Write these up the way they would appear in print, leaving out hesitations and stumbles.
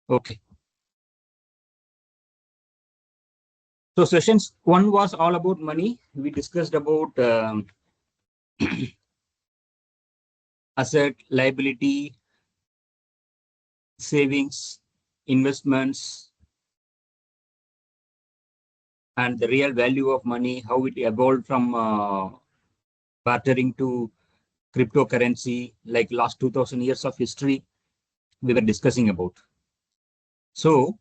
Okay. So sessions 1 was all about money. We discussed about asset, liability, savings, investments, and the real value of money, how it evolved from bartering to cryptocurrency, like last 2000 years of history we were discussing about. So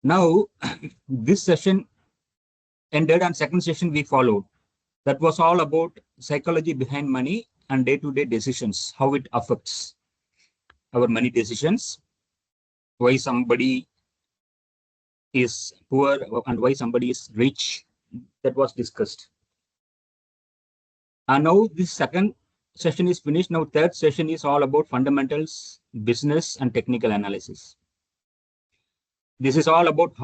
now this session ended and second session we followed. That was all about psychology behind money and day-to-day decisions, how it affects our money decisions, why somebody is poor and why somebody is rich. That was discussed. And now this second session is finished. Now third session is all about fundamentals, business, and technical analysis. This is all about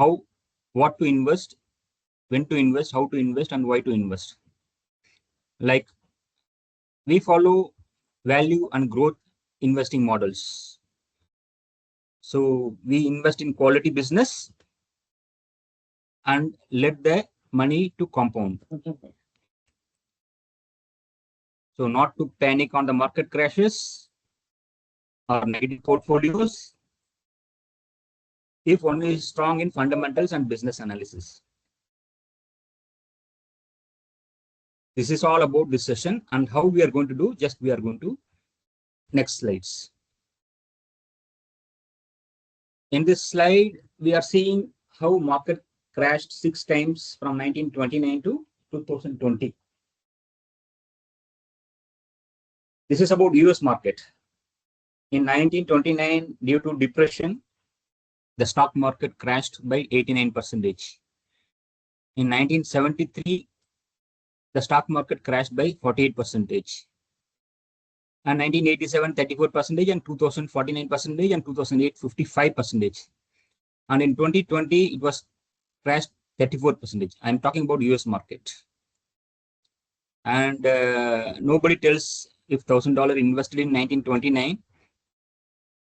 what to invest, when to invest, how to invest, and why to invest. Like we follow value and growth investing models. So we invest in quality business and let the money to compound. So not to panic on the market crashes or negative portfolios if one is strong in fundamentals and business analysis. This is all about this session and how we are going to do. Just we are going to next slides. In this slide, we are seeing how market crashed 6 times from 1929 to 2020. This is about US market. In 1929, due to depression, the stock market crashed by 89%. In 1973, the stock market crashed by 48%. And 1987, 34%, and 2000, 49%, and 2008, 55%. And in 2020, it was crashed 34%. I'm talking about US market. And nobody tells if $1,000 invested in 1929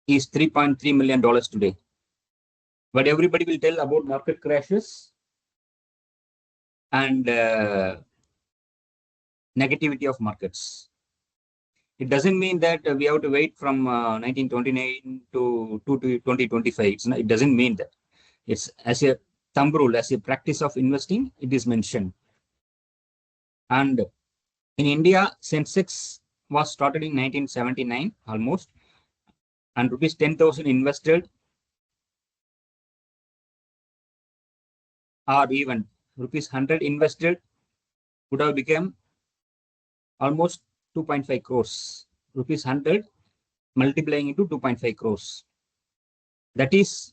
is $3.3 million today. But everybody will tell about market crashes and negativity of markets. It doesn't mean that we have to wait from 1929 to 2025. It doesn't mean that. It's as a thumb rule, as a practice of investing, it is mentioned. And in India, Sensex was started in 1979 almost, and rupees 10,000 invested, or even rupees 100 invested would have become almost 2.5 crores. Rupees 100 multiplying into 2.5 crores. That is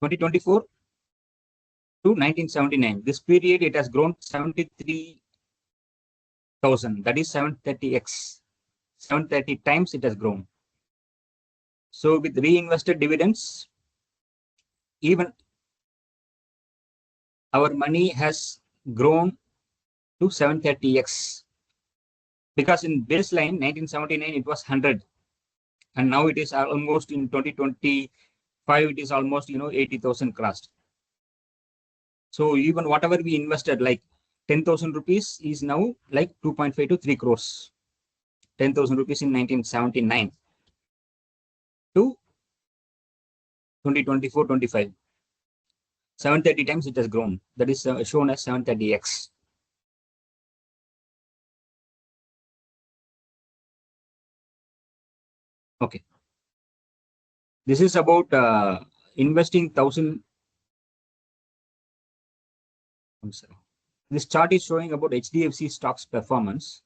2024 to 1979. This period, it has grown 73,000. That is 730x. 730 times it has grown. So with reinvested dividends, even our money has grown to 730x. Because in baseline 1979 it was 100, and now it is almost in 2025 it is almost 80,000 crossed. So even whatever we invested, like 10,000 rupees is now like 2.5 to 3 crores. 10,000 rupees in 1979 to 2024-25. 730 times it has grown. That is shown as 730x. Okay. This is about investing 1,000. I'm sorry. This chart is showing about HDFC stocks performance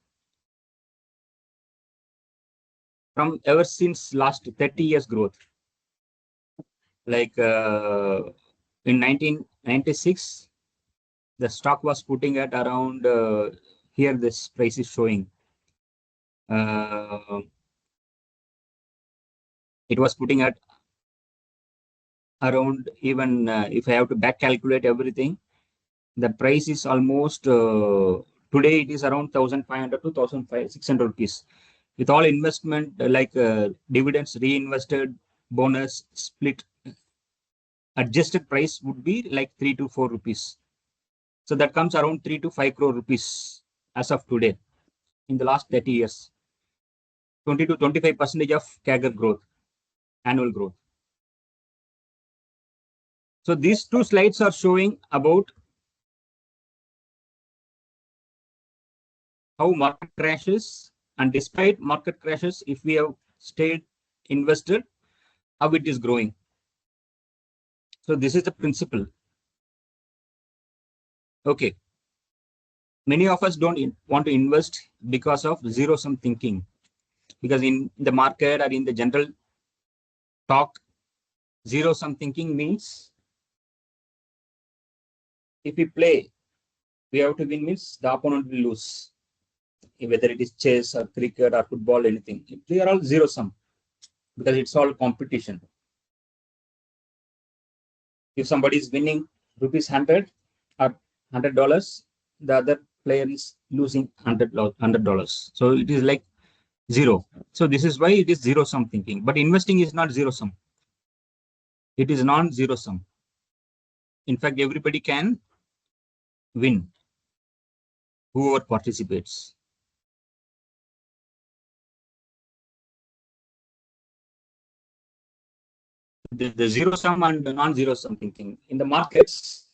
from ever since last 30 years growth. Like in 1996, the stock was putting at around here. This price is showing. It was putting at around, even if I have to back calculate everything, the price is almost today it is around 1,500 to 1,600 rupees. With all investment like dividends reinvested, bonus, split, adjusted price would be like 3 to 4 rupees. So that comes around 3 to 5 crore rupees as of today in the last 30 years. 20 to 25% of CAGR growth, annual growth. So these two slides are showing about how market crashes, and despite market crashes, if we have stayed invested, how it is growing. So this is the principle. Okay. Many of us don't want to invest because of zero-sum thinking. Because in the market or in the general talk, zero-sum thinking means if we play, we have to win means the opponent will lose. Whether it is chess or cricket or football, anything. They are all zero-sum because it's all competition. If somebody is winning rupees 100 or $100, the other player is losing $100. So it is like zero. So this is why it is zero-sum thinking. But investing is not zero-sum. It is non-zero sum. In fact, everybody can win, whoever participates. The zero sum and the non-zero sum thinking. In the markets,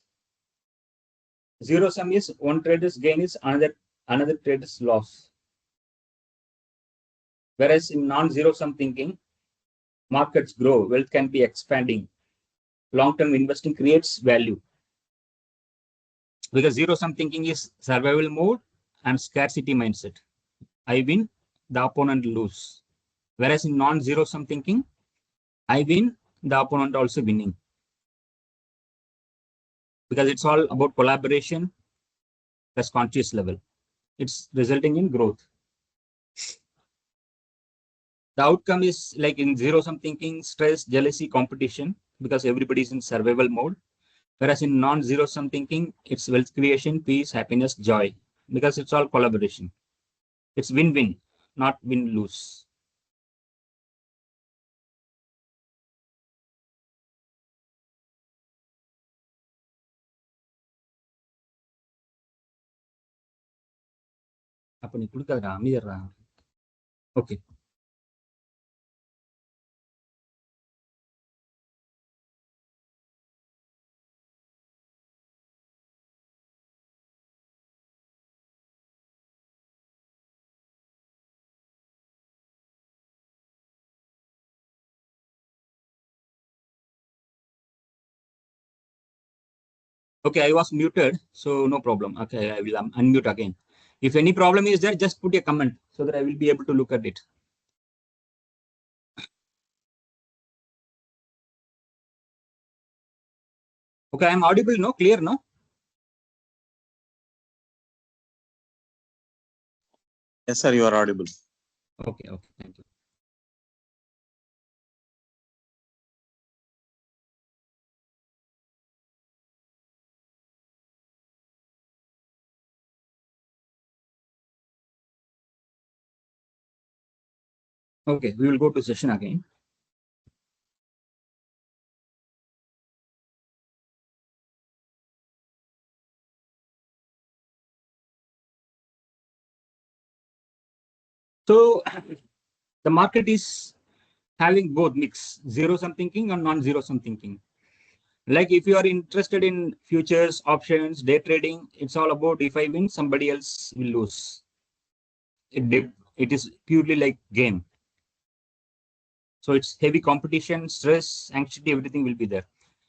zero sum is one trader's gain is another trader's loss. Whereas in non-zero sum thinking, markets grow, wealth can be expanding. Long-term investing creates value. Because zero-sum thinking is survival mode and scarcity mindset. I win, the opponent lose. Whereas in non-zero-sum thinking, I win, the opponent also winning. Because it's all about collaboration plus conscious level. It's resulting in growth. The outcome is like in zero-sum thinking, stress, jealousy, competition, because everybody is in survival mode. Whereas in non-zero-sum thinking, it's wealth creation, peace, happiness, joy, because it's all collaboration. It's win-win, not win-lose. Okay. Okay, I was muted, so no problem. Okay, I will unmute again. If any problem is there, just put a comment so that I will be able to look at it. Okay, I'm audible, no? Clear, no? Yes, sir, you are audible. Okay, okay, thank you. Okay, we will go to session again. So the market is having both mix, zero-sum thinking and non-zero-sum thinking. Like if you are interested in futures, options, day trading, it's all about if I win, somebody else will lose. It is purely like game. So it's heavy competition, stress, anxiety, everything will be there.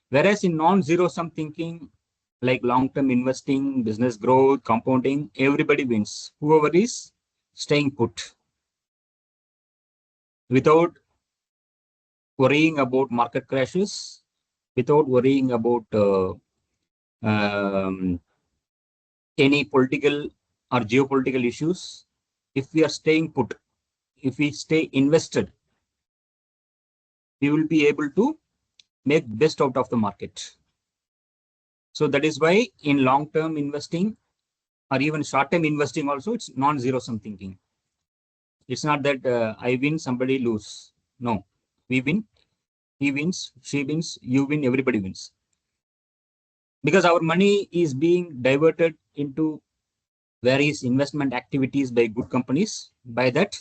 Whereas in non-zero-sum thinking, like long-term investing, business growth, compounding, everybody wins. Whoever is staying put without worrying about market crashes, without worrying about any political or geopolitical issues. If we are staying put, if we stay invested, we will be able to make best out of the market. So that is why in long-term investing or even short-term investing also, it's non-zero-sum thinking. It's not that I win, somebody lose. No, we win, He wins, she wins, you win, everybody wins. Because our money is being diverted into various investment activities by good companies. By that,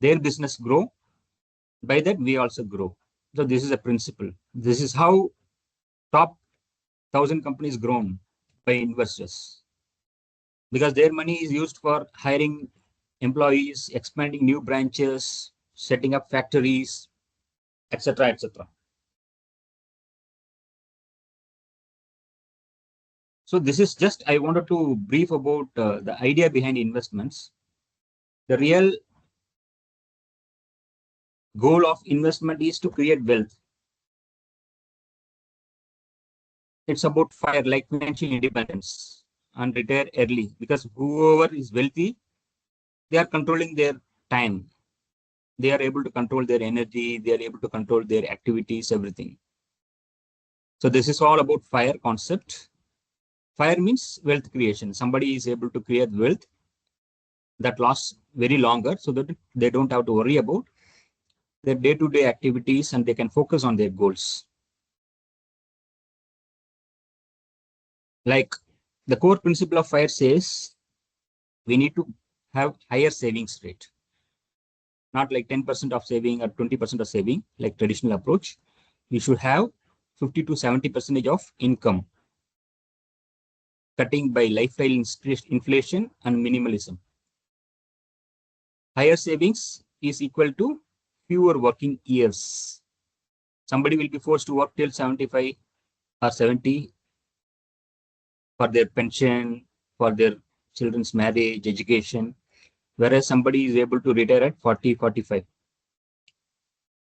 their business grow. By that, we also grow. So this is a principle. This is how top 1,000 companies grown by investors. Because their money is used for hiring employees, expanding new branches, setting up factories, etc., etc. So this is just, I wanted to brief about the idea behind investments. The real goal of investment is to create wealth. It's about FIRE, like financial independence, and retire early. Because whoever is wealthy, they are controlling their time. They are able to control their energy. They are able to control their activities, everything. So this is all about FIRE concept. FIRE means wealth creation. Somebody is able to create wealth that lasts very longer, so that they don't have to worry about their day-to-day activities and they can focus on their goals. Like the core principle of FIRE says, we need to have higher savings rate, not like 10% of saving or 20% of saving, like traditional approach. We should have 50 to 70% of income, cutting by lifestyle inflation and minimalism. Higher savings is equal to fewer working years. Somebody will be forced to work till 75 or 70 for their pension, for their children's marriage, education, whereas somebody is able to retire at 40, 45.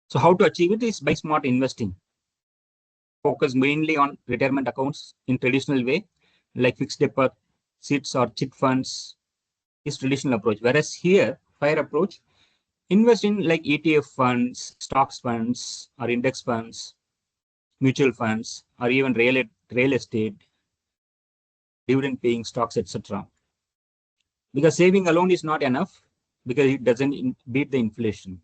So how to achieve it is by smart investing. Focus mainly on retirement accounts in traditional way, like fixed deposits or chit funds is traditional approach. Whereas here, FIRE approach, invest in like ETF funds, stocks funds, or index funds, mutual funds, or even real estate, dividend paying stocks, etc. Because saving alone is not enough, because it doesn't beat the inflation.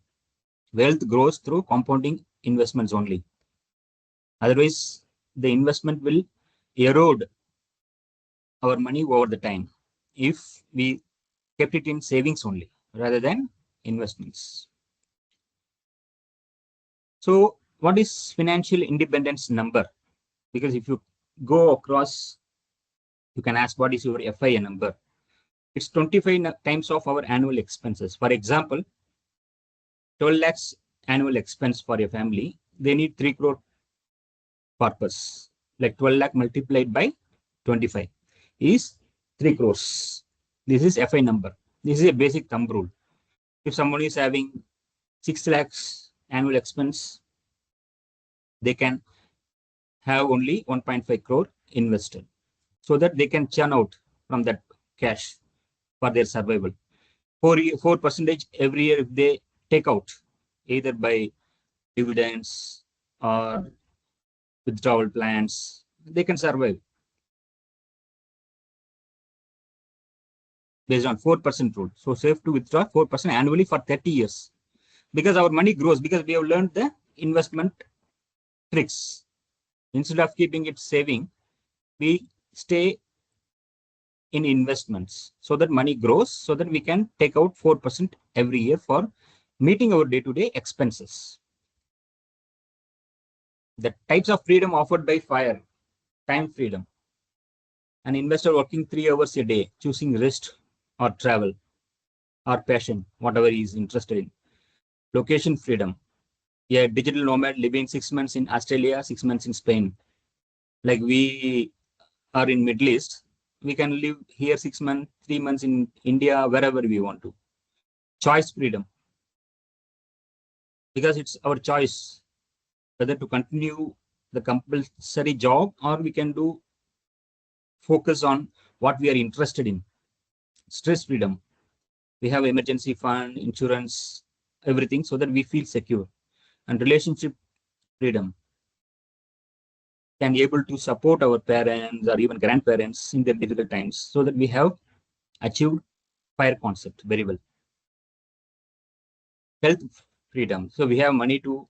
Wealth grows through compounding investments only. Otherwise, the investment will erode our money over the time if we kept it in savings only rather than investments. So what is financial independence number? Because if you go across, you can ask what is your FIA number? It's 25 times of our annual expenses. For example, 12 lakhs annual expense for a family, they need 3 crore purpose. Like 12 lakh multiplied by 25 is 3 crores. This is FI number. This is a basic thumb rule. If someone is having 6 lakhs annual expense, they can have only 1.5 crore invested so that they can churn out from that cash for their survival. 4% every year if they take out, either by dividends or withdrawal plans, they can survive based on 4% rule. So safe to withdraw 4% annually for 30 years because our money grows, because we have learned the investment tricks. Instead of keeping it saving, we stay in investments so that money grows, so that we can take out 4% every year for meeting our day-to-day expenses. The types of freedom offered by FIRE: time freedom. An investor working 3 hours a day, choosing rest or travel or passion, whatever he is interested in. Location freedom. A digital nomad living 6 months in Australia, 6 months in Spain. Like we are in Middle East, we can live here 6 months, 3 months in India, wherever we want to. Choice freedom. Because it's our choice whether to continue the compulsory job or we can do focus on what we are interested in. Stress freedom. We have emergency fund, insurance, everything so that we feel secure. And relationship freedom. Can be able to support our parents or even grandparents in their difficult times so that we have achieved FIRE concept very well. Health freedom. So we have money to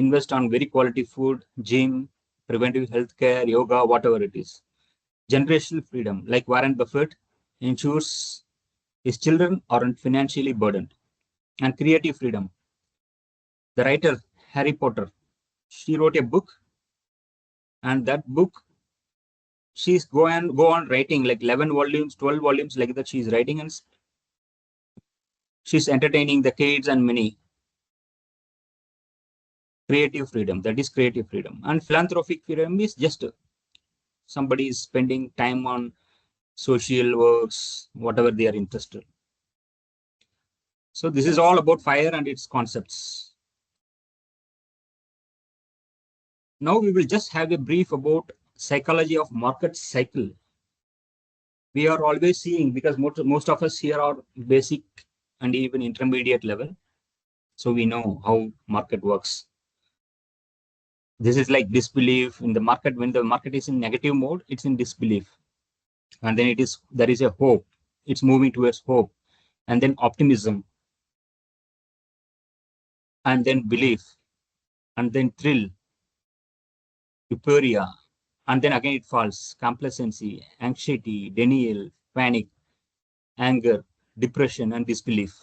invest on very quality food, gym, preventive healthcare, yoga, whatever it is. Generational freedom, like Warren Buffett, ensures his children aren't financially burdened. And creative freedom. The writer, Harry Potter, she wrote a book, and that book, she's go on writing like 11 volumes, 12 volumes, like that she's writing, and she's entertaining the kids and many. Creative freedom, that is creative freedom. And philanthropic freedom is just somebody is spending time on social works, whatever they are interested. So this is all about FIRE and its concepts. Now we will just have a brief about psychology of market cycle. We are always seeing, because most of us here are basic and even intermediate level, so we know how market works. This is like disbelief in the market. When the market is in negative mode, it's in disbelief, and then there is a hope, it's moving towards hope, and then optimism, and then belief, and then thrill, euphoria, and then again it falls, complacency, anxiety, denial, panic, anger, depression, and disbelief.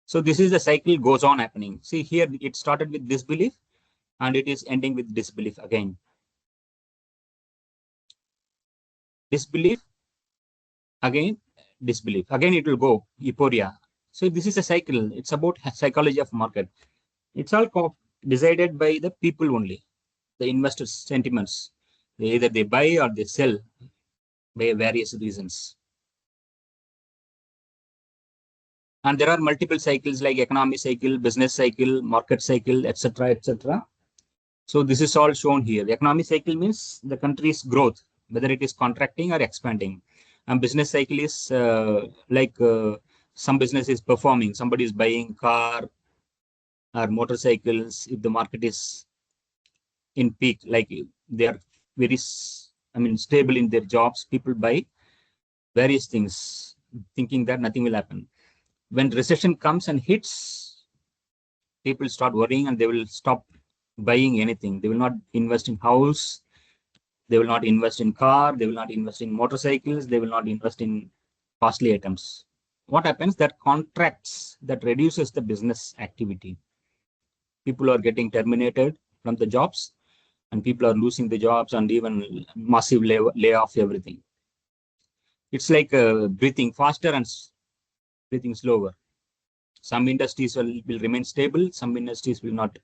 So this is the cycle goes on happening. See here, it started with disbelief and it is ending with disbelief again. Disbelief, again disbelief, again it will go euphoria. So this is a cycle. It's about psychology of market. It's all decided by the people only, the investors' sentiments. Either they buy or they sell by various reasons. And there are multiple cycles like economy cycle, business cycle, market cycle, etc., etc. So this is all shown here. The economy cycle means the country's growth, whether it is contracting or expanding. And business cycle is some business is performing. Somebody is buying car or motorcycles. If the market is in peak, like they are very, stable in their jobs, people buy various things, thinking that nothing will happen. When recession comes and hits, people start worrying and they will stop buying anything. They will not invest in house. They will not invest in car. They will not invest in motorcycles. They will not invest in costly items. What happens? That contracts, that reduces the business activity. People are getting terminated from the jobs, and people are losing the jobs, and even massive layoff, everything. It's like breathing faster and breathing slower. Some industries will remain stable. Some industries will not.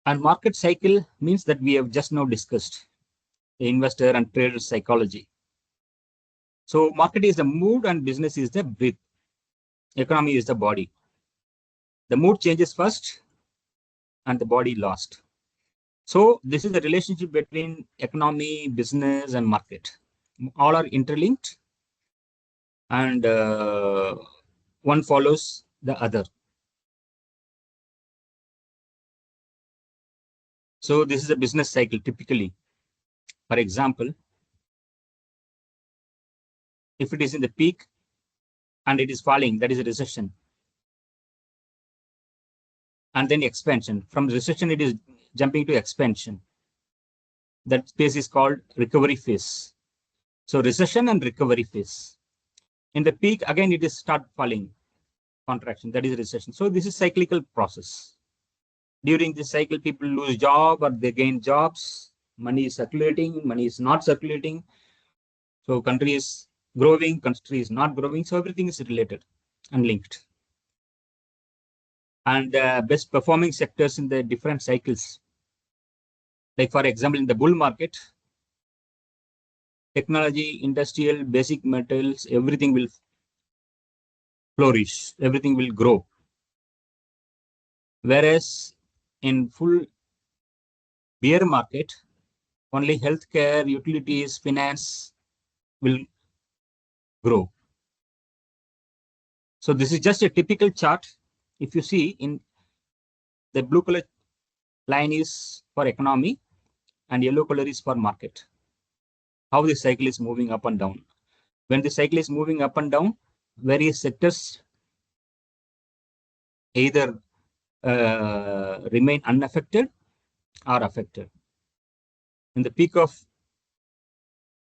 And market cycle means that we have just now discussed the investor and trader psychology. So market is the mood and business is the breath. Economy is the body. The mood changes first and the body last. So this is the relationship between economy, business, and market. All are interlinked, and one follows the other. So this is a business cycle typically. For example, if it is in the peak and it is falling, that is a recession. And then expansion. From recession, it is jumping to expansion. That phase is called recovery phase. So recession and recovery phase. In the peak, again, it is start falling, contraction, that is recession. So this is cyclical process. During this cycle, people lose job or they gain jobs. Money is circulating, money is not circulating. So country is growing, country is not growing. So everything is related and linked. And best performing sectors in the different cycles. Like for example, in the bull market, technology, industrial, basic metals, everything will flourish, everything will grow. Whereas in full bear market, only healthcare, utilities, finance will grow. So this is just a typical chart. If you see, in the blue color line is for economy and yellow color is for market. How the cycle is moving up and down. When the cycle is moving up and down, various sectors either remain unaffected or affected. In the peak of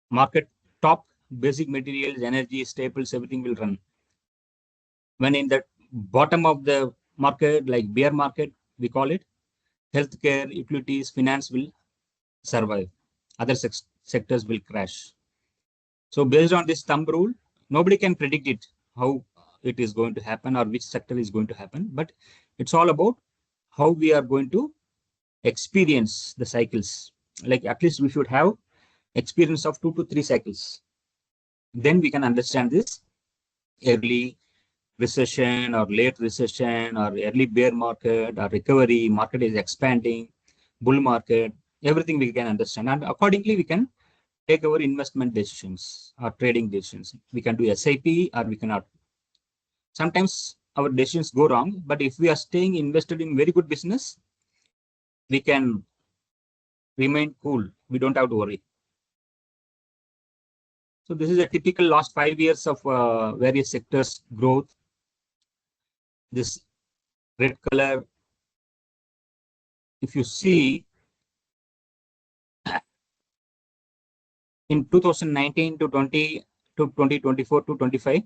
market top, basic materials, energy, staples, everything will run. When in the bottom of the market, like bear market, we call it, healthcare, utilities, finance will survive. Other sectors will crash. So based on this thumb rule, nobody can predict it, how it is going to happen or which sector is going to happen. But it's all about how we are going to experience the cycles. Like at least we should have experience of 2 to 3 cycles. Then we can understand this early recession or late recession or early bear market or recovery, market is expanding, bull market, everything we can understand. And accordingly, we can take our investment decisions or trading decisions. We can do SIP or we cannot. Sometimes our decisions go wrong, but if we are staying invested in very good business, we can remain cool. We don't have to worry. So this is a typical last 5 years of various sectors growth. This red color, if you see, in 2019 to 20 to 2024 to 25,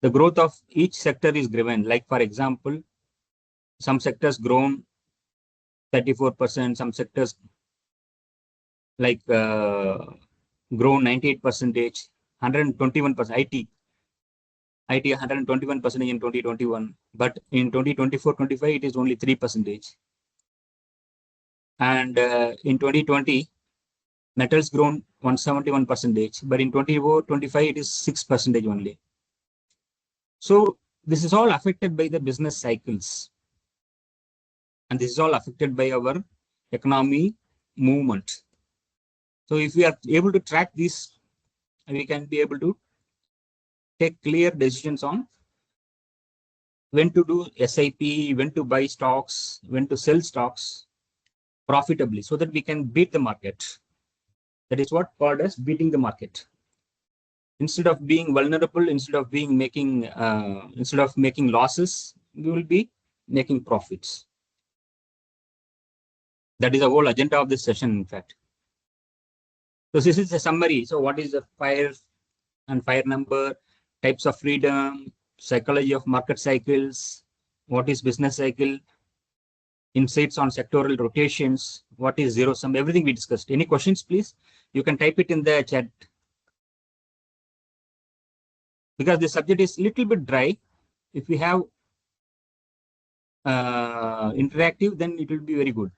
the growth of each sector is driven. Like for example, some sectors grown 34%, some sectors like grown 98%, 121%, IT 121% in 2021, but in 2024-25 it is only 3%. And in 2020, metals grown 171%, but in 24-25 it is 6% only. So this is all affected by the business cycles, and this is all affected by our economy movement. So if we are able to track this, we can be able to take clear decisions on when to do SIP, when to buy stocks, when to sell stocks profitably, so that we can beat the market. That is what called as beating the market. Instead of being vulnerable, instead of making losses, we will be making profits. That is the whole agenda of this session, in fact. So this is a summary. So what is the FIRE and FIRE number, types of freedom, psychology of market cycles, what is business cycle, insights on sectoral rotations, what is zero sum, everything we discussed. Any questions, please? You can type it in the chat. Because the subject is a little bit dry. If we have interactive, then it will be very good.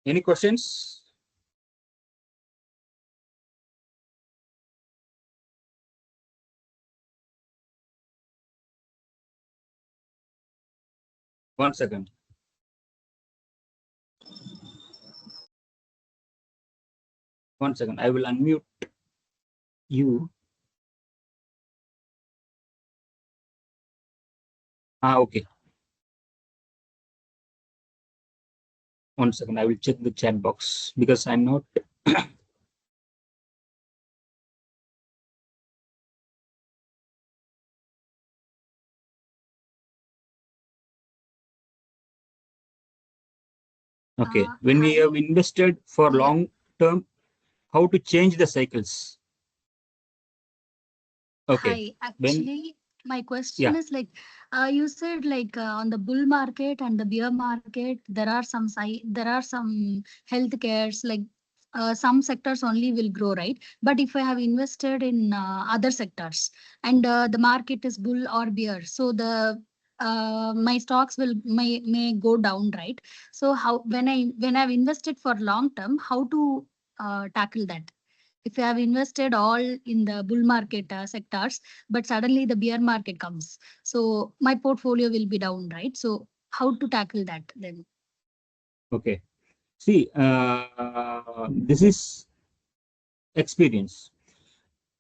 Any questions? One second. One second. I will unmute you. Okay. One second. I will check the chat box because I'm not. Okay. When we have invested for long term, how to change the cycles? Okay. Hi, actually, my question is like, you said like on the bull market and the bear market, there are some health cares, like some sectors only will grow, right? But if I have invested in other sectors and the market is bull or bear, so the my stocks may go down, right? So how when I've invested for long term, how to tackle that? If you have invested all in the bull market sectors, but suddenly the bear market comes, so my portfolio will be down, right? So how to tackle that then? Okay. See, this is experience.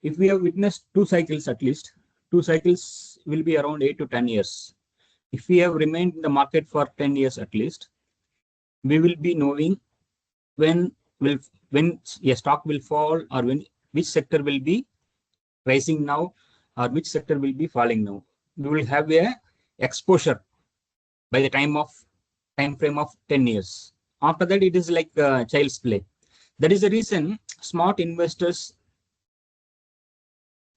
If we have witnessed 2 cycles, at least 2 cycles will be around 8 to 10 years. if we have remained in the market for 10 years at least, we will be knowing when will when a stock will fall, or when which sector will be rising now, or which sector will be falling now. We will have a exposure by the time frame of 10 years. After that, it is like child's play. That is the reason smart investors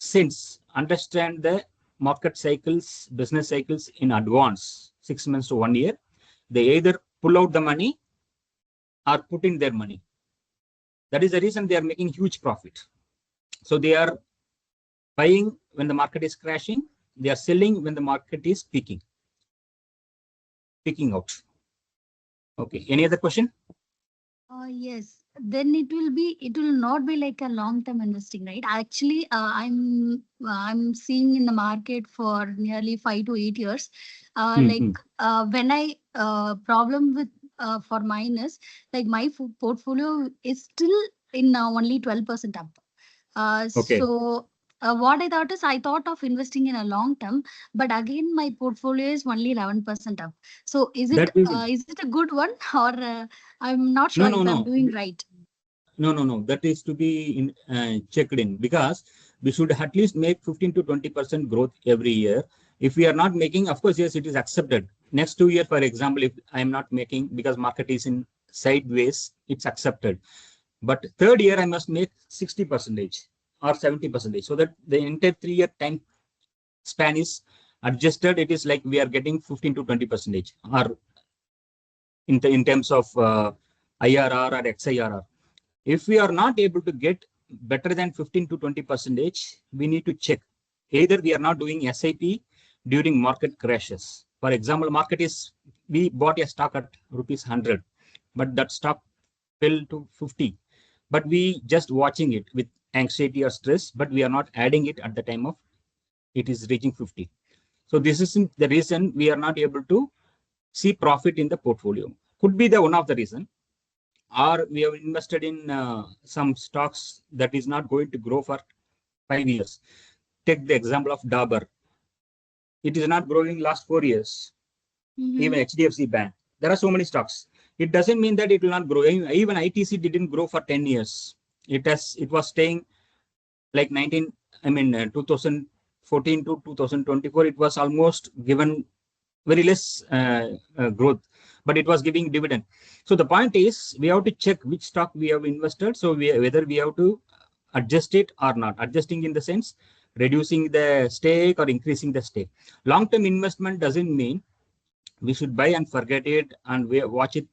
since understand the market cycles, business cycles in advance, 6 months to 1 year. They either pull out the money or put in their money. That is the reason they are making huge profit. So they are buying when the market is crashing. They are selling when the market is peaking out. Okay. Any other question? Yes, then it will not be like a long-term investing, right? Actually, I'm seeing in the market for nearly 5 to 8 years. When I problem with for mine is like my portfolio is still in only 12% up. Okay. So what I thought is I thought of investing in a long term, but again my portfolio is only 11% up. So is That is it a good one or I'm not no, sure no, if I'm no. doing right. No. That is to be checked in, because we should at least make 15 to 20% growth every year. If we are not making, of course, yes, it is accepted. Next 2 years, for example, if I am not making because market is in sideways, it's accepted. But third year, I must make 60% or 70%, so that the entire 3 year time span is adjusted. It is like we are getting 15 to 20%, or in terms of IRR or XIRR. If we are not able to get better than 15 to 20%, we need to check. Either we are not doing SIP during market crashes. For example, we bought a stock at rupees 100, but that stock fell to 50. But we just watching it with anxiety or stress, but we are not adding it at the time of it is reaching 50. So this is the reason we are not able to see profit in the portfolio. Could be the one of the reason. Or we have invested in some stocks that is not going to grow for 5 years. Take the example of Dabur. It is not growing last 4 years. Even HDFC Bank. There are so many stocks. It doesn't mean that it will not grow. Even ITC didn't grow for 10 years. It was staying like 2014 to 2024. It was almost given very less growth, but it was giving dividend. So the point is, we have to check which stock we have invested. So whether we have to adjust it or not. Adjusting in the sense reducing the stake or increasing the stake. Long-term investment doesn't mean we should buy and forget it and we watch it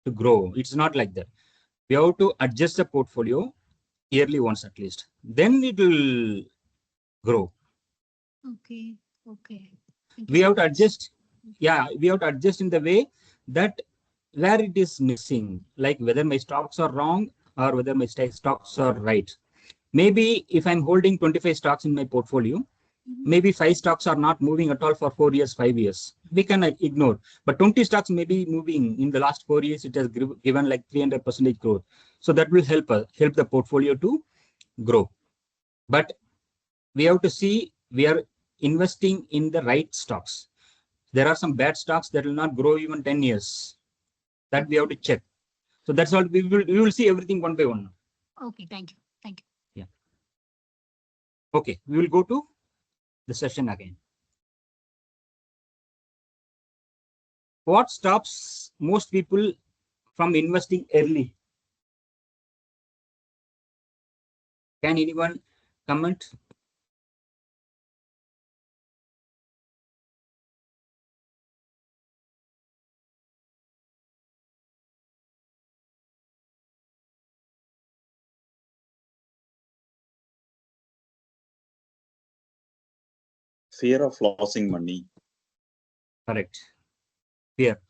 to grow. It's not like that. We have to adjust the portfolio yearly once at least. Then it will grow. Okay. We have to adjust. Yeah, we have to adjust in the way that where it is missing, like whether my stocks are wrong or whether my stocks are right. Maybe if I'm holding 25 stocks in my portfolio, maybe 5 stocks are not moving at all for 4 years, 5 years. We can ignore. But 20 stocks may be moving in the last 4 years. It has given like 300% growth. So that will help the portfolio to grow. But we have to see we are investing in the right stocks. There are some bad stocks that will not grow even 10 years. That we have to check. So that's all. We will see everything one by one. Okay, thank you. Yeah. Okay, we will go to the session again. What stops most people from investing early? Can anyone comment? Fear of losing money. Correct. Fear.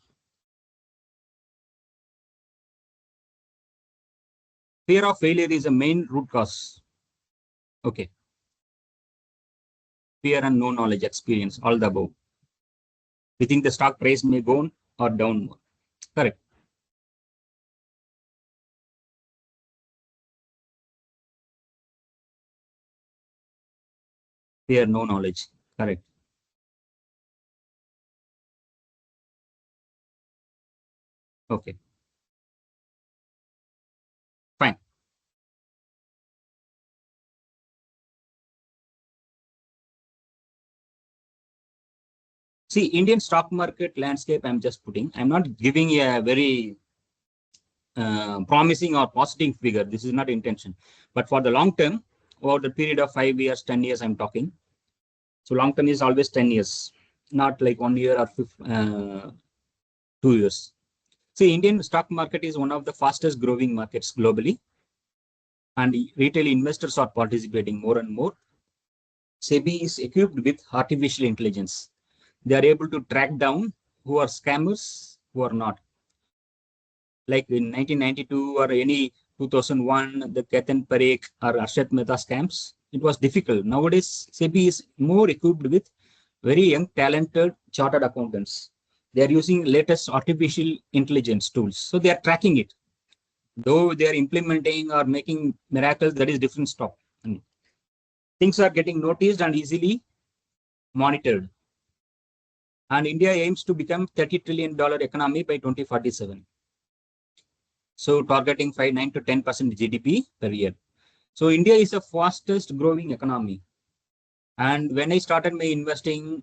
Fear of failure is a main root cause. Okay. Fear and no knowledge, experience, all the above. We think the stock price may go on or down more. Correct. Fear, no knowledge. Correct. Okay. Fine. See, Indian stock market landscape, I'm just putting, I'm not giving a very promising or positive figure. This is not intention. But for the long term, over the period of 5 years, 10 years, I'm talking. So long term is always 10 years, not like 1 year or 2 years. See, Indian stock market is one of the fastest growing markets globally, and retail investors are participating more and more. SEBI is equipped with artificial intelligence. They are able to track down who are scammers, who are not. Like in 1992 or any 2001, the Ketan Parekh or Arshad Mehta scams, it was difficult. Nowadays, SEBI is more equipped with very young, talented chartered accountants. They are using latest artificial intelligence tools. So they are tracking it. Though they are implementing or making miracles, that is different stuff. Things are getting noticed and easily monitored. And India aims to become $30 trillion economy by 2047. So targeting 9 to 10% GDP per year. So India is the fastest growing economy. And when I started my investing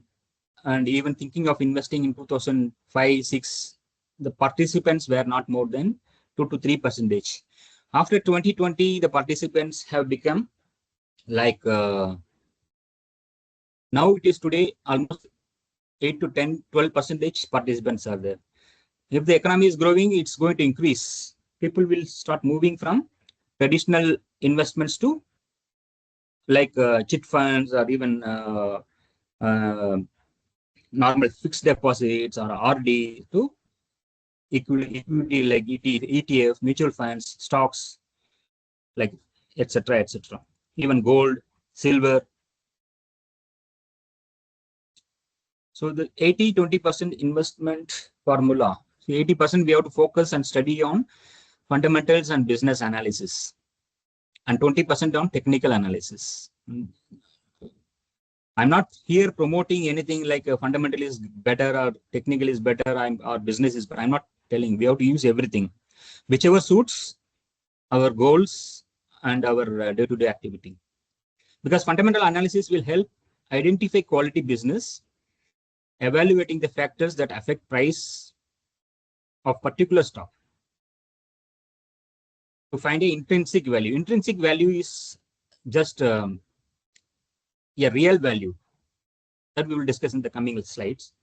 and even thinking of investing in 2005-6, the participants were not more than 2 to 3%. After 2020, the participants have become like now it is today almost 8 to 10, 12% participants are there. If the economy is growing, it's going to increase. People will start moving from traditional investments to like chit funds or even normal fixed deposits or RD to equity like ETF, mutual funds, stocks, like etc. etc. Even gold, silver. So the 80-20% investment formula. So 80% we have to focus and study on fundamentals and business analysis, and 20% on technical analysis. I'm not here promoting anything like a fundamental is better or technical is better or business is better. I'm not telling. We have to use everything, whichever suits our goals and our day-to-day activity. Because fundamental analysis will help identify quality business, evaluating the factors that affect price of particular stock to find a intrinsic value. Intrinsic value is just a real value that we will discuss in the coming slides.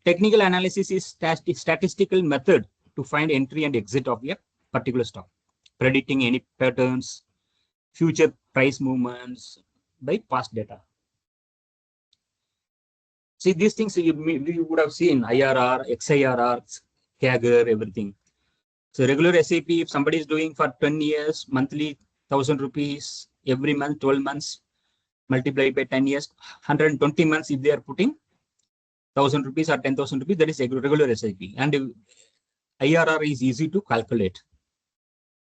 Technical analysis is statistical method to find entry and exit of a particular stock, predicting any patterns, future price movements by past data. See, these things you would have seen IRR, XIRR, CAGR, everything. So regular SIP, if somebody is doing for 10 years, monthly 1,000 rupees, every month, 12 months, multiplied by 10 years, 120 months, if they are putting 1,000 rupees or 10,000 rupees, that is a regular SIP. And IRR is easy to calculate.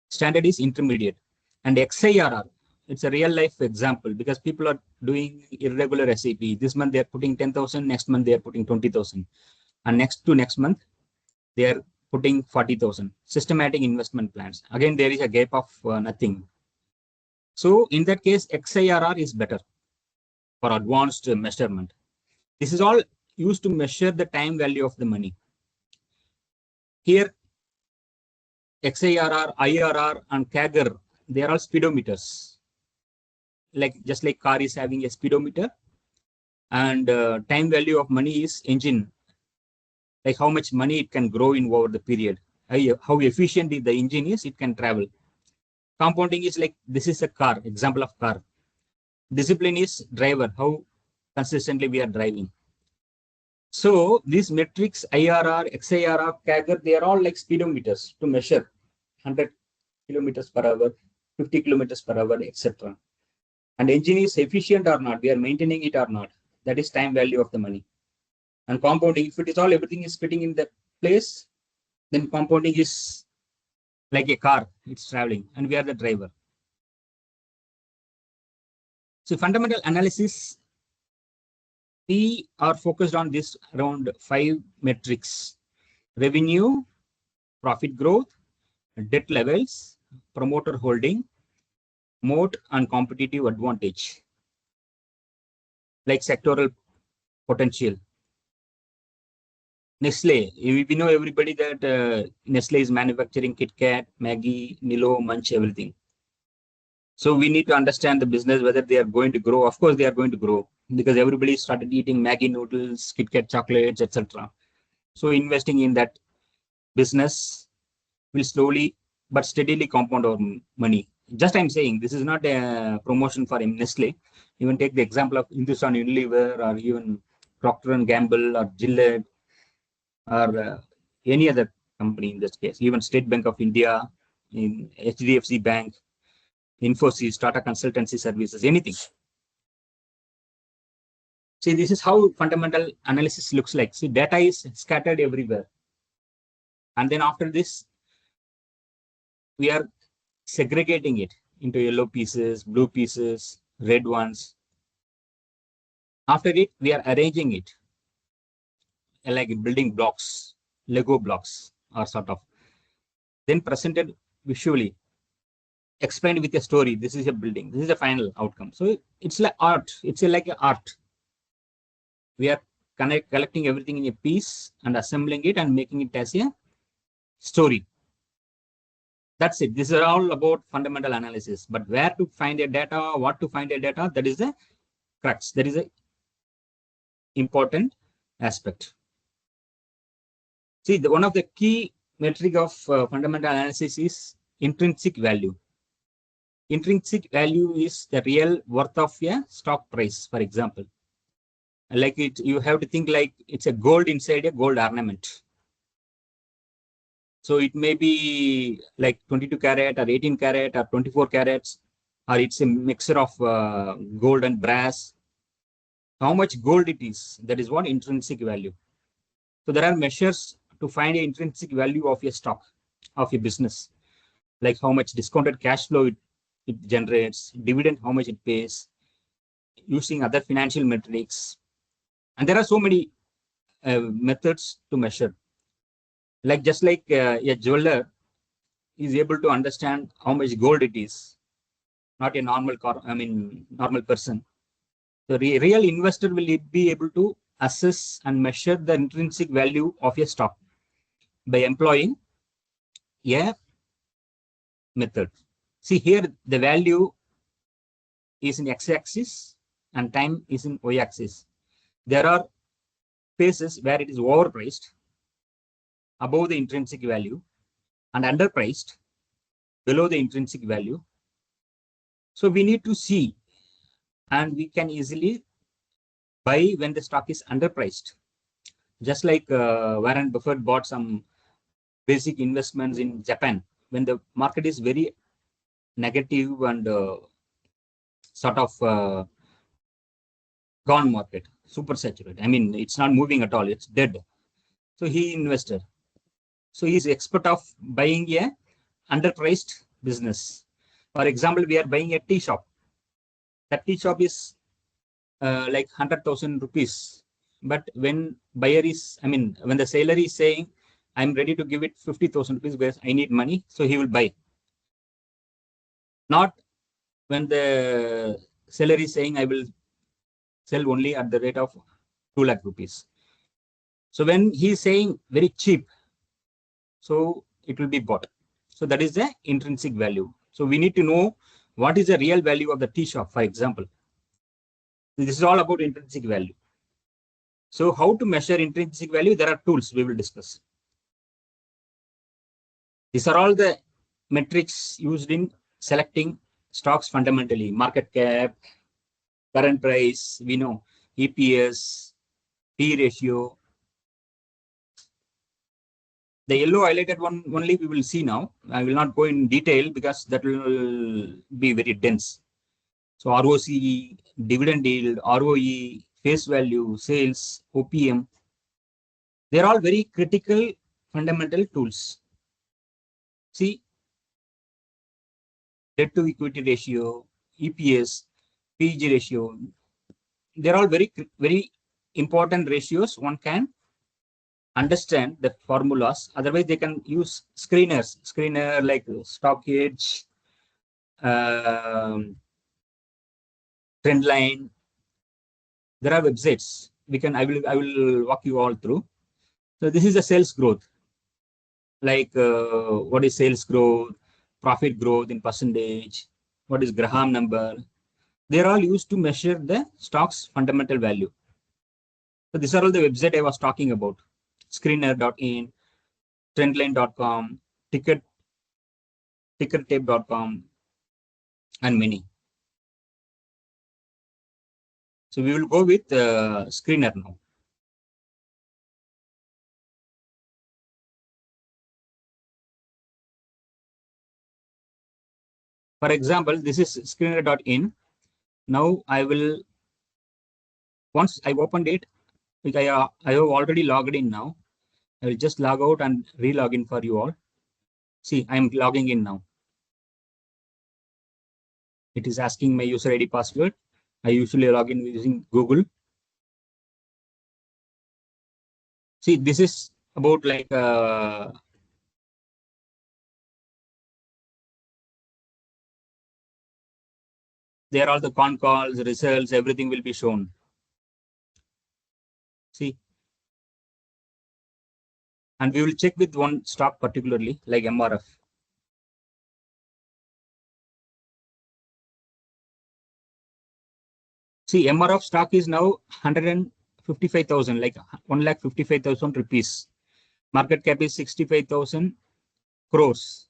Standard is intermediate. And XIRR, it's a real life example because people are doing irregular SIP. This month they are putting 10,000, next month they are putting 20,000. And next month, they are putting 40,000. Systematic investment plans. Again, there is a gap of nothing. So in that case, XIRR is better for advanced measurement. This is all used to measure the time value of the money. Here, XIRR, IRR, and CAGR, they are all speedometers. Just like car is having a speedometer, and time value of money is engine, like how much money it can grow in over the period. How efficient the engine is, it can travel. Compounding is like this is a car, example of car. Discipline is driver, how consistently we are driving. So these metrics, IRR, XIRR, CAGR, they are all like speedometers to measure 100 kilometers per hour, 50 kilometers per hour, etc. And engine is efficient or not, we are maintaining it or not. That is time value of the money. And compounding, if it is all, everything is fitting in the place, then compounding is like a car, it's traveling, and we are the driver. So fundamental analysis, we are focused on this around 5 metrics: revenue, profit growth, debt levels, promoter holding, moat and competitive advantage, like sectoral potential. Nestle, we know everybody that Nestle is manufacturing Kit Kat, Maggie, Milo, Munch, everything. So we need to understand the business, whether they are going to grow. Of course, they are going to grow because everybody started eating Maggie noodles, Kit Kat chocolates, etc. So investing in that business will slowly but steadily compound our money. Just I'm saying, this is not a promotion for Nestle. Even take the example of Hindustan Unilever or even Procter & Gamble or Gillette or any other company in this case, even State Bank of India, in HDFC Bank, Infosys, Tata Consultancy Services, anything. See, this is how fundamental analysis looks like. See, data is scattered everywhere. And then after this, we are segregating it into yellow pieces, blue pieces, red ones. After it, we are arranging it like building blocks, Lego blocks, or sort of. Then presented visually, explained with a story. This is a building. This is the final outcome. So it's like art. It's like an art. We are collecting everything in a piece and assembling it and making it as a story. That's it. This is all about fundamental analysis. But where to find a data, what to find a data, that is the crux. That is an important aspect. See, one of the key metric of fundamental analysis is intrinsic value. Intrinsic value is the real worth of a stock price, for example. Like it, you have to think like it's a gold inside a gold ornament. So it may be like 22 karat or 18 karat or 24 carats, or it's a mixture of gold and brass. How much gold it is, that is what intrinsic value. So there are measures to find the intrinsic value of a stock, of a business, like how much discounted cash flow it generates, dividend, how much it pays, using other financial metrics. And there are so many methods to measure. Like just like a jeweler is able to understand how much gold it is, not a normal normal person. The real investor will be able to assess and measure the intrinsic value of a stock by employing a method. See here, the value is in x-axis and time is in y-axis. There are phases where it is overpriced, above the intrinsic value, and underpriced, below the intrinsic value. So we need to see, and we can easily buy when the stock is underpriced. Just like Warren Buffett bought some basic investments in Japan, when the market is very negative and sort of gone market, super saturated. I mean, it's not moving at all, it's dead. So he invested. So he's expert of buying a underpriced business. For example, we are buying a tea shop. That tea shop is like 100,000 rupees. But when buyer is, when the seller is saying, I'm ready to give it 50,000 rupees because I need money, so he will buy. Not when the seller is saying, I will sell only at the rate of 2 lakh rupees. So when he is saying very cheap, so it will be bought. So that is the intrinsic value. So we need to know what is the real value of the tea shop, for example. This is all about intrinsic value. So how to measure intrinsic value? There are tools we will discuss. These are all the metrics used in selecting stocks fundamentally. Market cap, current price, we know, EPS, P ratio. The yellow highlighted one only we will see now. I will not go in detail because that will be very dense. So ROCE, dividend yield, ROE, face value, sales, OPM. They're all very critical fundamental tools. See, debt to equity ratio, EPS, PEG ratio. They're all very, very important ratios one can understand the formulas. Otherwise, they can use screener like StockEdge, Trendline. There are websites. I will walk you all through. So this is the sales growth. Like what is sales growth, profit growth in percentage, what is Graham number. They're all used to measure the stock's fundamental value. So these are all the website I was talking about. Screener.in, Trendline.com, Tickertape.com, and many. So we will go with Screener now. For example, this is Screener.in. Now I will, once I opened it, I have already logged in now. I will just log out and re-log in for you all. See, I'm logging in now. It is asking my user ID password. I usually log in using Google. See, this is about like there are all the con calls, results, everything will be shown. See, and we will check with one stock particularly, like MRF. See, MRF stock is now 155,000, like 1,55,000 rupees. Market cap is 65,000 crores.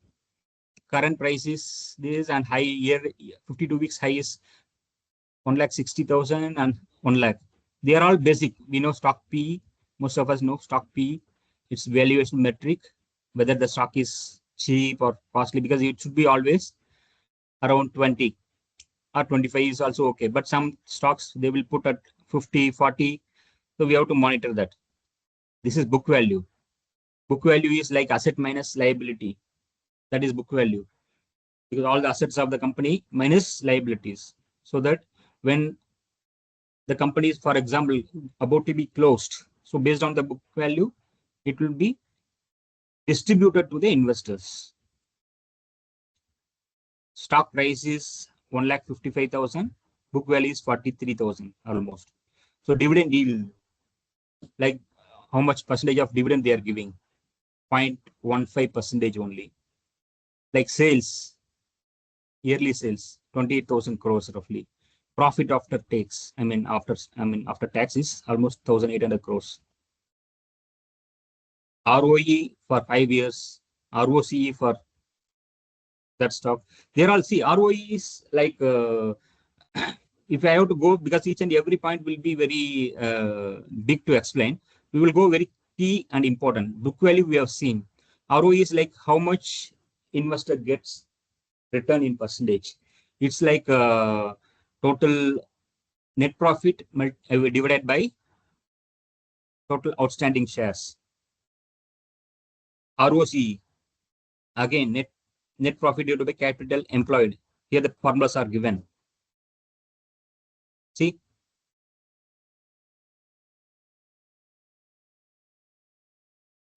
Current price is this, and high year 52 weeks high is 1,60,000 and 1 lakh. They are all basic. We know stock P. Most of us know stock P. It's valuation metric, whether the stock is cheap or costly, because it should be always around 20 or 25 is also okay. But some stocks, they will put at 50, 40. So we have to monitor that. This is book value. Book value is like asset minus liability. That is book value, because all the assets of the company minus liabilities. So that when the company is, for example, about to be closed, so based on the book value, it will be distributed to the investors. Stock price is 1,55,000, book value is 43,000 almost. So dividend yield, like how much percentage of dividend they are giving, 0.15% only. Like sales, yearly sales, 28,000 crores roughly. Profit after tax, after tax is almost 1,800 crores. ROE for 5 years, ROCE for that stock. There all, see, ROE is like, if I have to go, because each and every point will be very big to explain, we will go very key and important. Book value we have seen. ROE is like how much investor gets return in percentage. It's like total net profit divided by total outstanding shares. ROCE, again, net profit divided by capital employed. Here the formulas are given. See,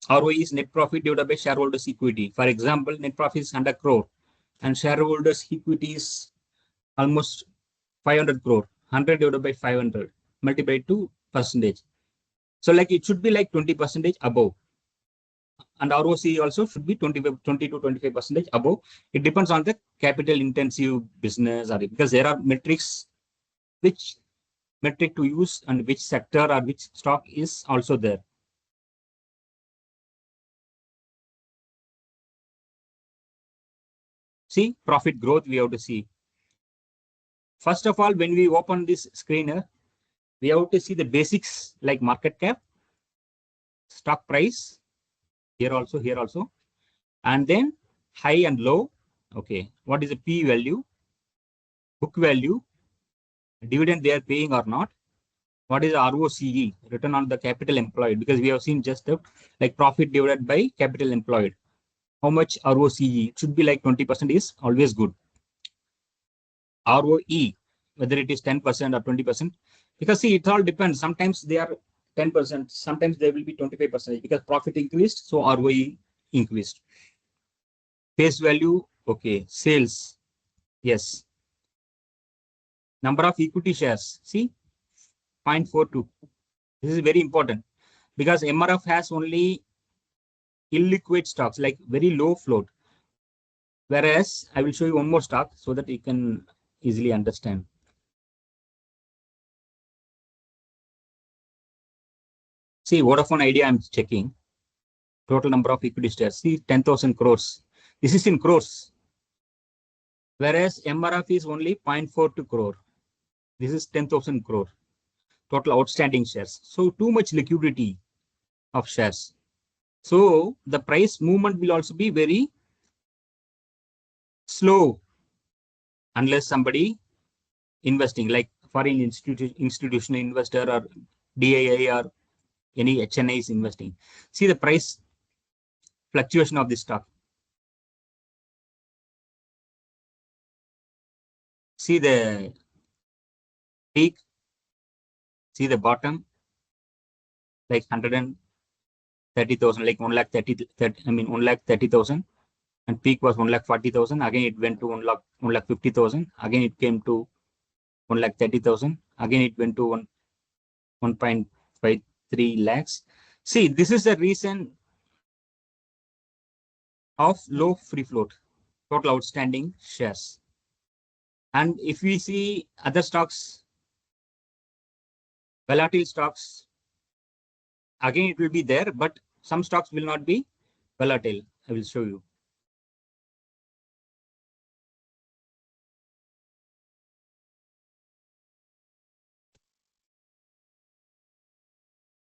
ROE is net profit divided by shareholders' equity. For example, net profit is 100 crore and shareholders' equity is almost 500 crore. 100 divided by 500 multiplied to percentage. So like it should be like 20% above. And ROCE also should be 20 to 25% above. It depends on the capital intensive business, or because there are metrics, which metric to use and which sector or which stock is also there. See, profit growth we have to see. First of all, when we open this screener, we have to see the basics like market cap, stock price, here also, and then high and low. Okay, what is the P value, book value, dividend they are paying or not, what is ROCE, return on the capital employed, because we have seen just the like profit divided by capital employed. How much ROCE? It should be like 20% is always good. ROE, whether it is 10% or 20%, because see, it all depends. Sometimes they are 10%, sometimes there will be 25% because profit increased, so ROE increased. Face value, okay. Sales, yes. Number of equity shares, see, 0.42. This is very important because MRF has only illiquid stocks, like very low float. Whereas I will show you one more stock so that you can easily understand. See, Vodafone Idea, I'm checking. Total number of equity shares, see, 10,000 crores. This is in crores. Whereas MRF is only 0.42 crore. This is 10,000 crore. Total outstanding shares. So too much liquidity of shares. So the price movement will also be very slow unless somebody investing like foreign institutional investor or DII or any HNI is investing. See the price fluctuation of this stock. See the peak, see the bottom, like 130,000, like 1,30,000, and peak was 1,40,000. Again, it went to 1,50,000. Again, it came to 1,30,000. Again, it went to 1.53 lakhs. See, this is the reason of low free float, total outstanding shares. And if we see other stocks, volatile stocks, again, it will be there, but some stocks will not be volatile. I will show you.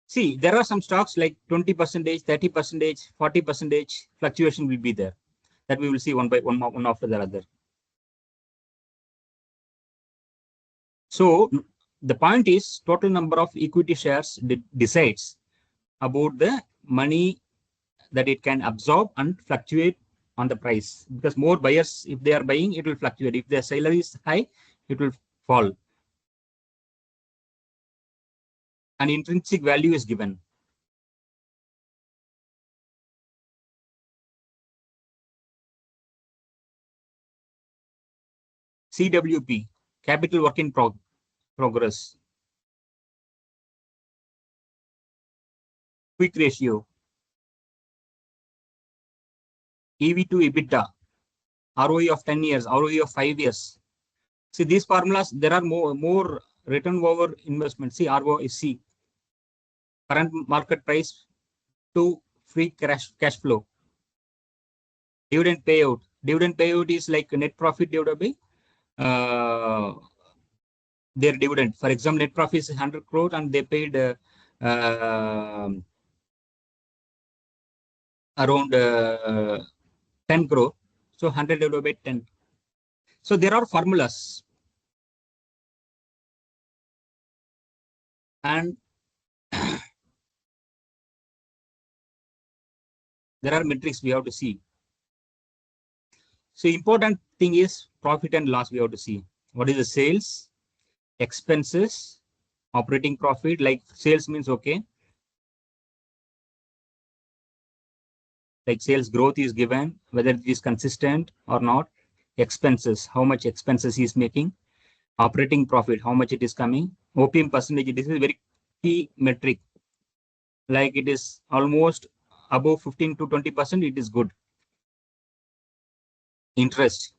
See, there are some stocks like 20%, 30%, 40% fluctuation will be there. That we will see one by one after the other. So the point is total number of equity shares decides about the money that it can absorb and fluctuate on the price. Because more buyers, if they are buying, it will fluctuate. If the seller is high, it will fall. And intrinsic value is given. CWP, capital work in progress. Quick ratio. EV to EBITDA. ROE of 10 years, ROE of 5 years. See these formulas, there are more return over investment. See ROIC, current market price to free cash flow. Dividend payout. Dividend payout is like net profit divided by their dividend. For example, net profit is 100 crore and they paid around 10 crore. So 100 divided by 10. So there are formulas. And there are metrics we have to see. So important thing is profit and loss we have to see. What is the sales, expenses, operating profit? Like sales means okay. Like sales growth is given, whether it is consistent or not. Expenses, how much expenses he is making. Operating profit, how much it is coming. OPM percentage, this is a very key metric. Like it is almost above 15 to 20%, it is good. Interest,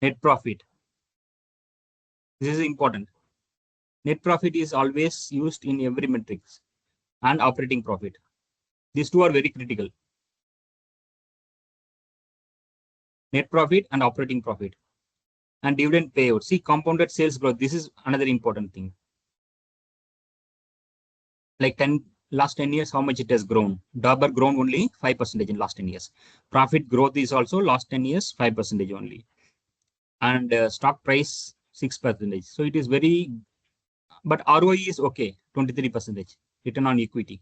net profit. This is important. Net profit is always used in every metrics, and operating profit. These two are very critical. Net profit and operating profit. And dividend payout. See compounded sales growth. This is another important thing. Like last 10 years, how much it has grown. Dabur grown only 5% in last 10 years. Profit growth is also last 10 years, 5% only. And stock price, 6%. So it is very, but ROE is okay, 23%, return on equity.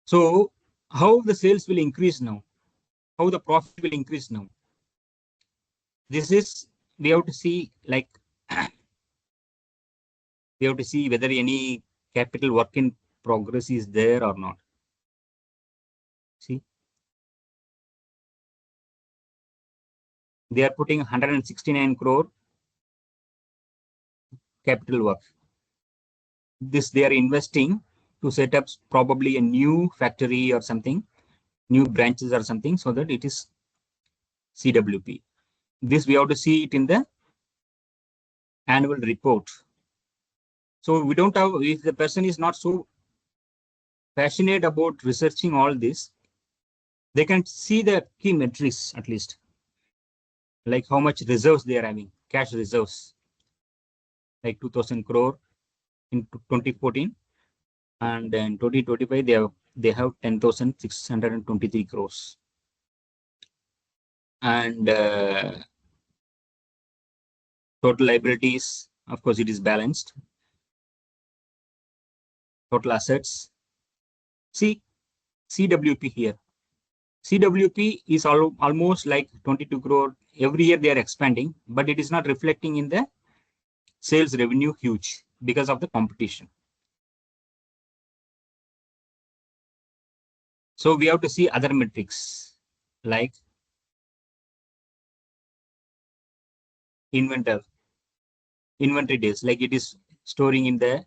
So how the sales will increase now? How the profit will increase now? This is, we have to see like We have to see whether any capital work in progress is there or not. See, they are putting 169 crore capital work. This they are investing to set up probably a new factory or something, new branches or something, so that it is CWP. This we have to see it in the annual report. So we don't have, if the person is not so passionate about researching all this, they can see the key metrics at least, like how much reserves they are having, cash reserves, like 2000 crore in 2014, and in 2025 they have 10,623 crores. And total liabilities, of course, it is balanced. Total assets. See CWP here. CWP is almost like 22 crore. Every year they are expanding, but it is not reflecting in the sales revenue huge because of the competition. So we have to see other metrics like inventory days, like it is storing in the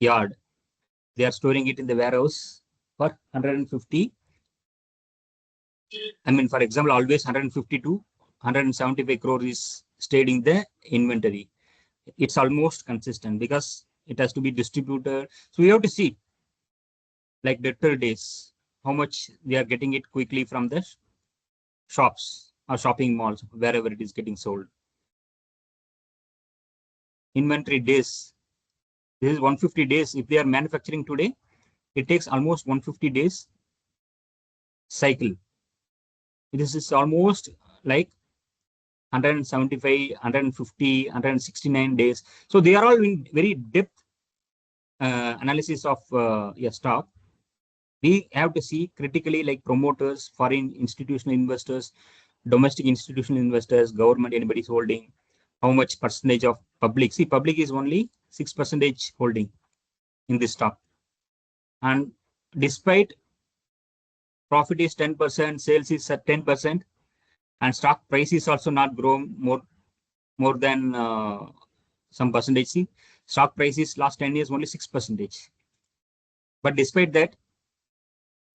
yard. They are storing it in the warehouse for 150. I mean, for example, always 150 to 175 crore is stayed in the inventory. It's almost consistent because it has to be distributed. So we have to see like debtor days, how much they are getting it quickly from the shops or shopping malls, wherever it is getting sold. Inventory days. This is 150 days. If they are manufacturing today, it takes almost 150 days cycle. This is almost like 175, 150, 169 days. So they are all in very depth analysis of a stock. We have to see critically like promoters, foreign institutional investors, domestic institutional investors, government, anybody's holding, how much percentage of public. See, public is only 6% holding in this stock. And despite profit is 10%, sales is at 10%, and stock price is also not grown more than some percentage. See, stock price is last 10 years only 6%. But despite that,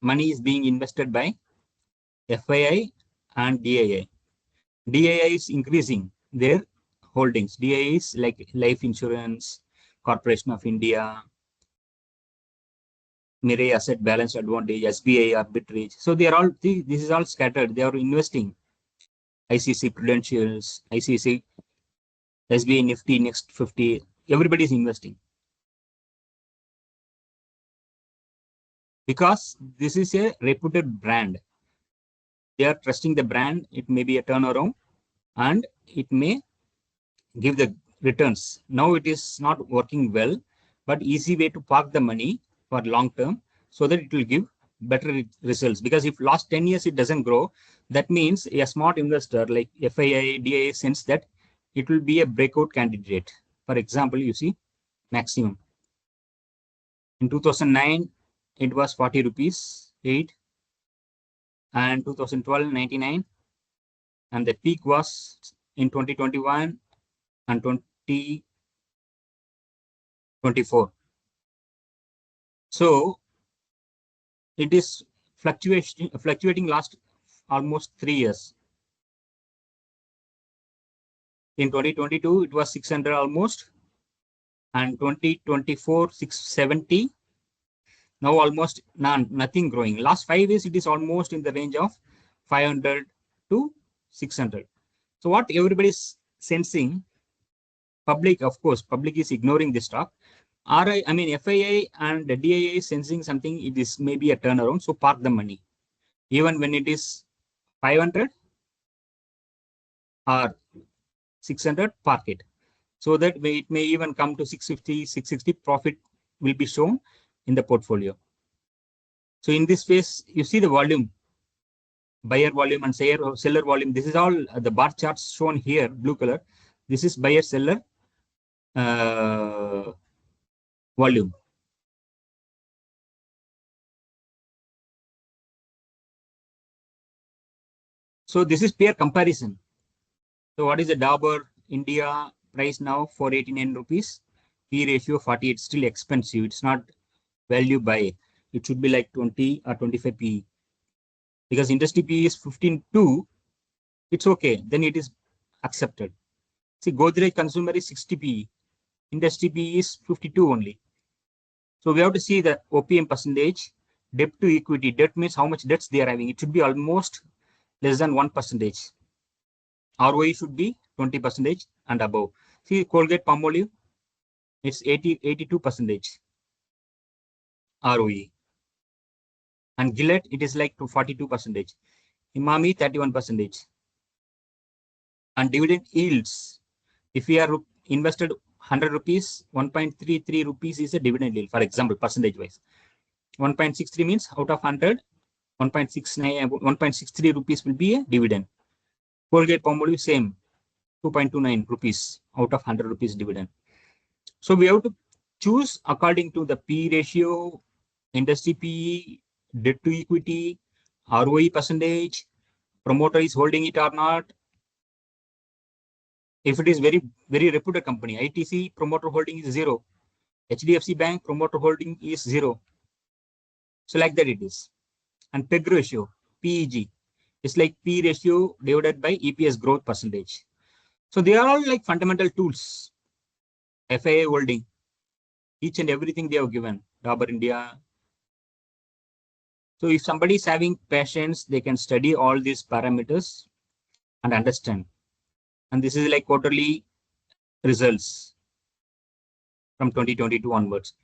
money is being invested by FII and DII. DII is increasing their holdings. DII is like Life Insurance Corporation of India, Mirae Asset Balance Advantage, SBI Arbitrage. So they are all, this is all scattered. They are investing. ICC Prudentials, ICC, SBI Nifty Next 50. Everybody is investing. Because this is a reputed brand. They are trusting the brand. It may be a turnaround and it may give the returns. Now it is not working well, but easy way to park the money for long term so that it will give better results. Because if last 10 years it doesn't grow, that means a smart investor like FII, DII sense that it will be a breakout candidate. For example, you see maximum. In 2009, it was 40 rupees, 8. And 2012, 99. And the peak was in 2021 and 2024. So it is fluctuating last almost 3 years. In 2022, it was 600 almost. And 2024, 670. Now almost nothing growing. Last 5 years, it is almost in the range of 500 to 600. So what everybody is sensing, public, of course, public is ignoring this stock. FII and the DII is sensing something, it is maybe a turnaround. So park the money. Even when it is 500 or 600, park it. So that it may even come to 650, 660, profit will be shown in the portfolio. So in this phase, you see the volume, buyer volume and seller volume. This is all the bar charts shown here, blue color. This is buyer seller volume. So this is peer comparison. So what is the Dabur India price now? 489 rupees. P ratio 48, still expensive. It's not value buy. It should be like 20 or 25 PE. Because industry PE is 15.2, it's okay. Then it is accepted. See, Godrej consumer is 60 PE. Industry PE is 52 only. So we have to see the OPM percentage, debt to equity. Debt means how much debts they are having. It should be almost less than 1%. ROE should be 20% and above. See, Colgate Palmolive, it's 82% ROE. And Gillette, it is like to 42%. Imami, 31%. And dividend yields, if we are invested 100 rupees, 1.33 rupees is a dividend yield, for example, percentage wise. 1.63 means out of 100, 1.63 rupees will be a dividend. Colgate Palmolive, same, 2.29 rupees out of 100 rupees dividend. So we have to choose according to the P ratio, industry PE, debt to equity, ROE percentage, promoter is holding it or not. If it is very reputed company, ITC promoter holding is 0. HDFC Bank promoter holding is 0. So like that it is. And PEG ratio, PEG, is like P ratio divided by EPS growth percentage. So they are all like fundamental tools. FIA holding, each and everything they have given, Dabur India. So if somebody is having patience, they can study all these parameters and understand. And this is like quarterly results from 2022 onwards.